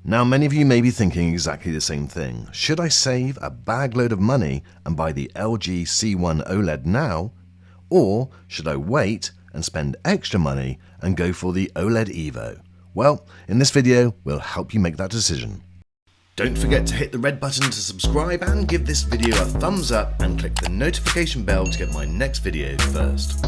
Now, many of you may be thinking exactly the same thing. Should I save a bagload of money and buy the LG C1 OLED now? Or should I wait and spend extra money and go for the OLED Evo? Well, in this video, we'll help you make that decision. Don't forget to hit the red button to subscribe and give this video a thumbs up and click the notification bell to get my next video first.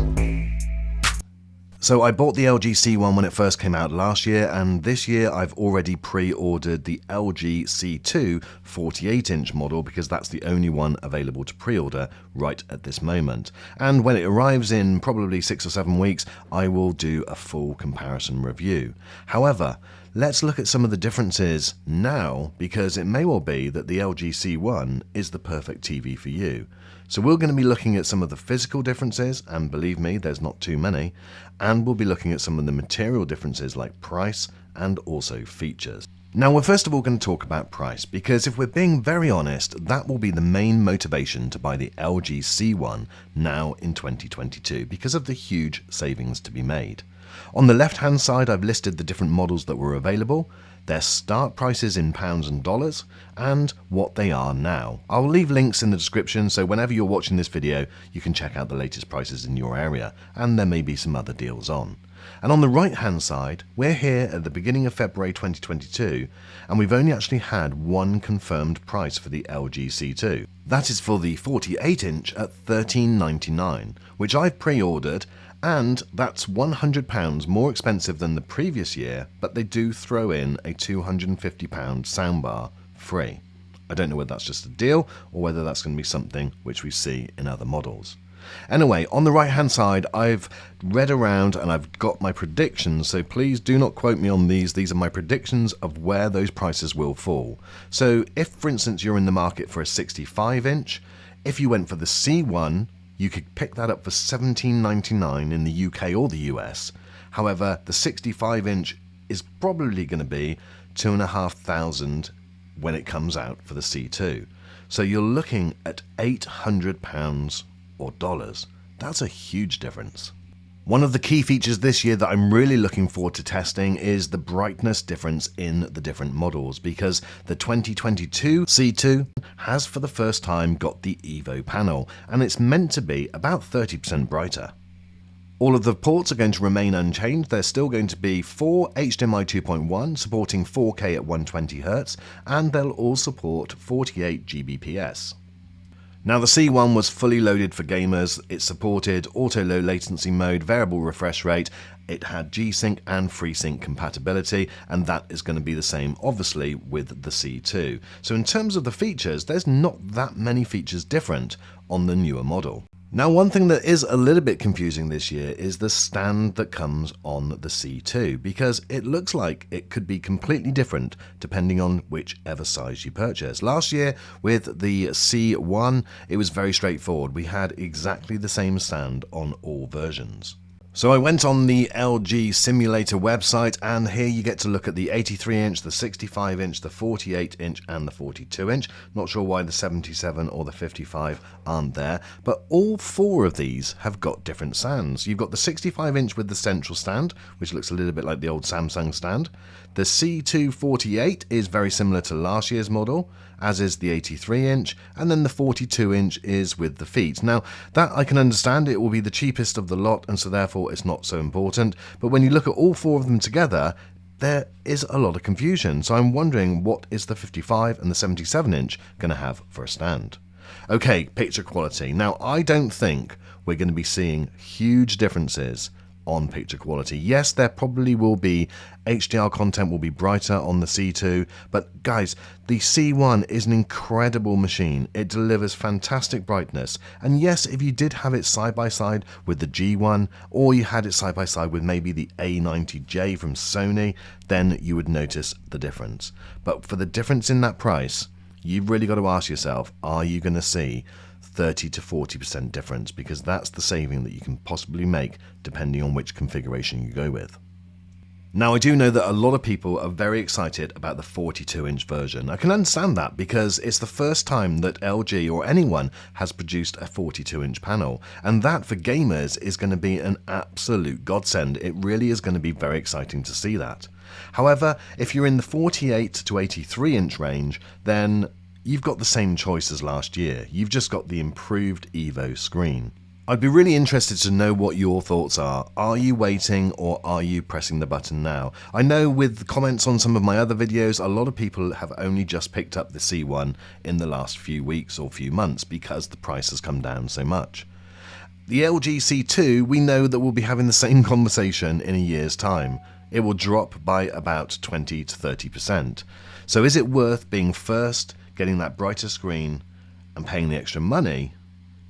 So I bought the LG C1 when it first came out last year, and this year I've already pre-ordered the LG C2 48-inch model because that's the only one available to pre-order right at this moment. And when it arrives in probably 6 or 7 weeks, I will do a full comparison review. However, let's look at some of the differences now, because it may well be that the LG C1 is the perfect TV for you. So we're going to be looking at some of the physical differences, and believe me, there's not too many, and we'll be looking at some of the material differences like price and also features. Now, we're first of all going to talk about price, because if we're being very honest, that will be the main motivation to buy the LG C1 now in 2022 because of the huge savings to be made. On the left-hand side, I've listed the different models that were available, their start prices in pounds and dollars, and what they are now. I'll leave links in the description, so whenever you're watching this video, you can check out the latest prices in your area, and there may be some other deals on. And on the right-hand side, we're here at the beginning of February 2022, and we've only actually had one confirmed price for the LG C2. That is for the 48-inch at $13.99, which I've pre-ordered, and that's £100 more expensive than the previous year, but they do throw in a £250 soundbar free. I don't know whether that's just a deal or whether that's going to be something which we see in other models. Anyway, on the right hand side, I've read around and I've got my predictions, so please do not quote me on these. These are my predictions of where those prices will fall. So if, for instance, you're in the market for a 65-inch, if you went for the C1, you could pick that up for $17.99 in the UK or the US. However, the 65-inch is probably going to be $2,500 when it comes out for the C2. So you're looking at £800 or dollars. That's a huge difference. One of the key features this year that I'm really looking forward to testing is the brightness difference in the different models, because the 2022 C2 has for the first time got the Evo panel, and it's meant to be about 30% brighter. All of the ports are going to remain unchanged. There's still going to be 4 HDMI 2.1 supporting 4K at 120Hz, and they'll all support 48 Gbps. Now, the C1 was fully loaded for gamers. It supported auto low latency mode, variable refresh rate, it had G-Sync and FreeSync compatibility, and that is going to be the same obviously with the C2. So in terms of the features, there's not that many features different on the newer model. Now, one thing that is a little bit confusing this year is the stand that comes on the C2, because it looks like it could be completely different depending on whichever size you purchase. Last year with the C1, it was very straightforward. We had exactly the same stand on all versions. So I went on the LG simulator website, and here you get to look at the 83-inch, the 65-inch, the 48-inch and the 42-inch. Not sure why the 77 or the 55 aren't there, but all 4 of these have got different stands. You've got the 65-inch with the central stand, which looks a little bit like the old Samsung stand. The C2 48 is very similar to last year's model, as is the 83-inch, and then the 42-inch is with the feet. Now, that I can understand, it will be the cheapest of the lot, and so therefore it's not so important. But when you look at all 4 of them together, there is a lot of confusion. So I'm wondering, what is the 55 and the 77-inch going to have for a stand? Okay, picture quality. Now, I don't think we're going to be seeing huge differences on picture quality. Yes, there probably will be HDR content will be brighter on the C2, but guys, the C1 is an incredible machine. It delivers fantastic brightness, and yes, if you did have it side by side with the G1, or you had it side by side with maybe the A90J from Sony, then you would notice the difference. But for the difference in that price, you've really got to ask yourself, are you going to see 30 to 40% difference, because that's the saving that you can possibly make depending on which configuration you go with. Now, I do know that a lot of people are very excited about the 42-inch version. I can understand that because it's the first time that LG or anyone has produced a 42-inch panel, and that for gamers is going to be an absolute godsend. It really is going to be very exciting to see that. However, if you're in the 48 to 83 inch range, then you've got the same choice as last year. You've just got the improved Evo screen. I'd be really interested to know what your thoughts are. Are you waiting or are you pressing the button now? I know with comments on some of my other videos, a lot of people have only just picked up the C1 in the last few weeks or few months because the price has come down so much. The LG C2, we know that we'll be having the same conversation in a year's time. It will drop by about 20 to 30%. So is it worth being first, getting that brighter screen and paying the extra money,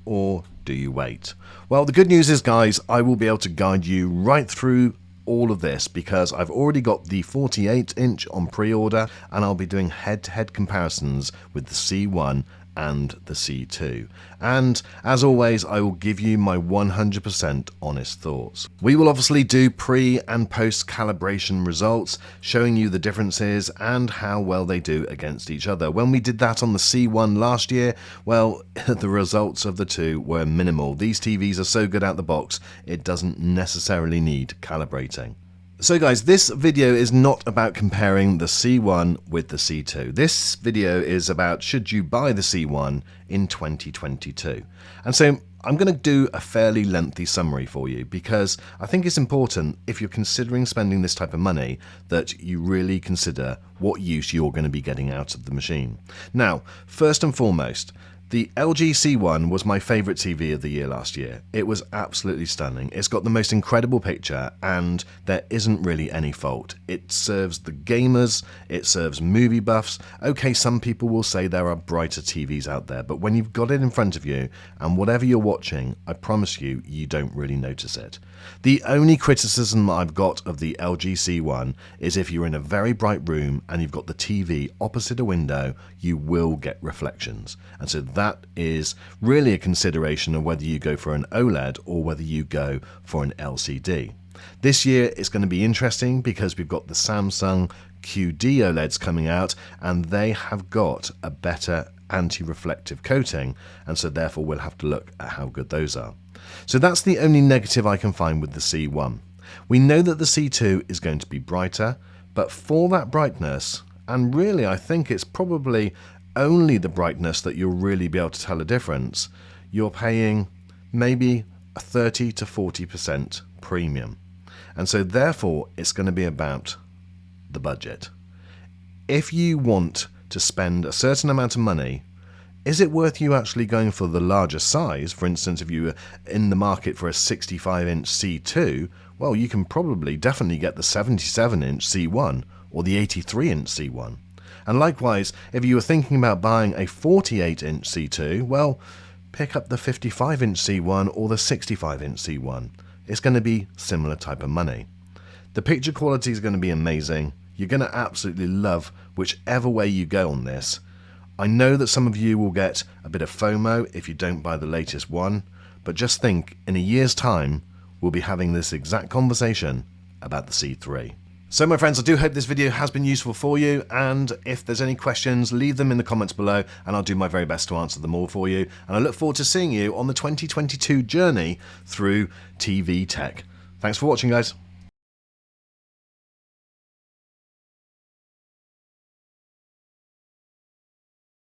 or do you wait? Well, the good news is, guys, I will be able to guide you right through all of this because I've already got the 48 inch on pre-order and I'll be doing head-to-head comparisons with the C1 and the C2. And as always, I will give you my 100% honest thoughts. We will obviously do pre and post calibration results, showing you the differences and how well they do against each other. When we did that on the C1 last year, well, the results of the two were minimal. These TVs are so good out the box, it doesn't necessarily need calibrating. So guys, this video is not about comparing the C1 with the C2. This video is about should you buy the C1 in 2022. And so I'm going to do a fairly lengthy summary for you because I think it's important if you're considering spending this type of money that you really consider what use you're going to be getting out of the machine. Now, first and foremost, the LG C1 was my favourite TV of the year last year. It was absolutely stunning. It's got the most incredible picture and there isn't really any fault. It serves the gamers, it serves movie buffs. Okay, some people will say there are brighter TVs out there, but when you've got it in front of you and whatever you're watching, I promise you, you don't really notice it. The only criticism I've got of the LG C1 is if you're in a very bright room and you've got the TV opposite a window, you will get reflections. And so that is really a consideration of whether you go for an OLED or whether you go for an LCD. This year it's going to be interesting because we've got the Samsung QD OLEDs coming out and they have got a better anti-reflective coating, and so therefore we'll have to look at how good those are. So that's the only negative I can find with the C1. We know that the C2 is going to be brighter, but for that brightness, and really I think it's probably only the brightness that you'll really be able to tell a difference, you're paying maybe a 30 to 40% premium. And so therefore it's going to be about the budget. If you want to spend a certain amount of money, is it worth you actually going for the larger size? For instance, if you were in the market for a 65-inch C2, well, you can probably definitely get the 77-inch C1 or the 83-inch C1. And likewise, if you were thinking about buying a 48-inch C2, well, pick up the 55-inch C1 or the 65-inch C1. It's going to be similar type of money. The picture quality is going to be amazing. You're going to absolutely love whichever way you go on this. I know that some of you will get a bit of FOMO if you don't buy the latest one, but just think, in a year's time, we'll be having this exact conversation about the C3. So my friends, I do hope this video has been useful for you, and if there's any questions, leave them in the comments below and I'll do my very best to answer them all for you. And I look forward to seeing you on the 2022 journey through TV tech. Thanks for watching, guys.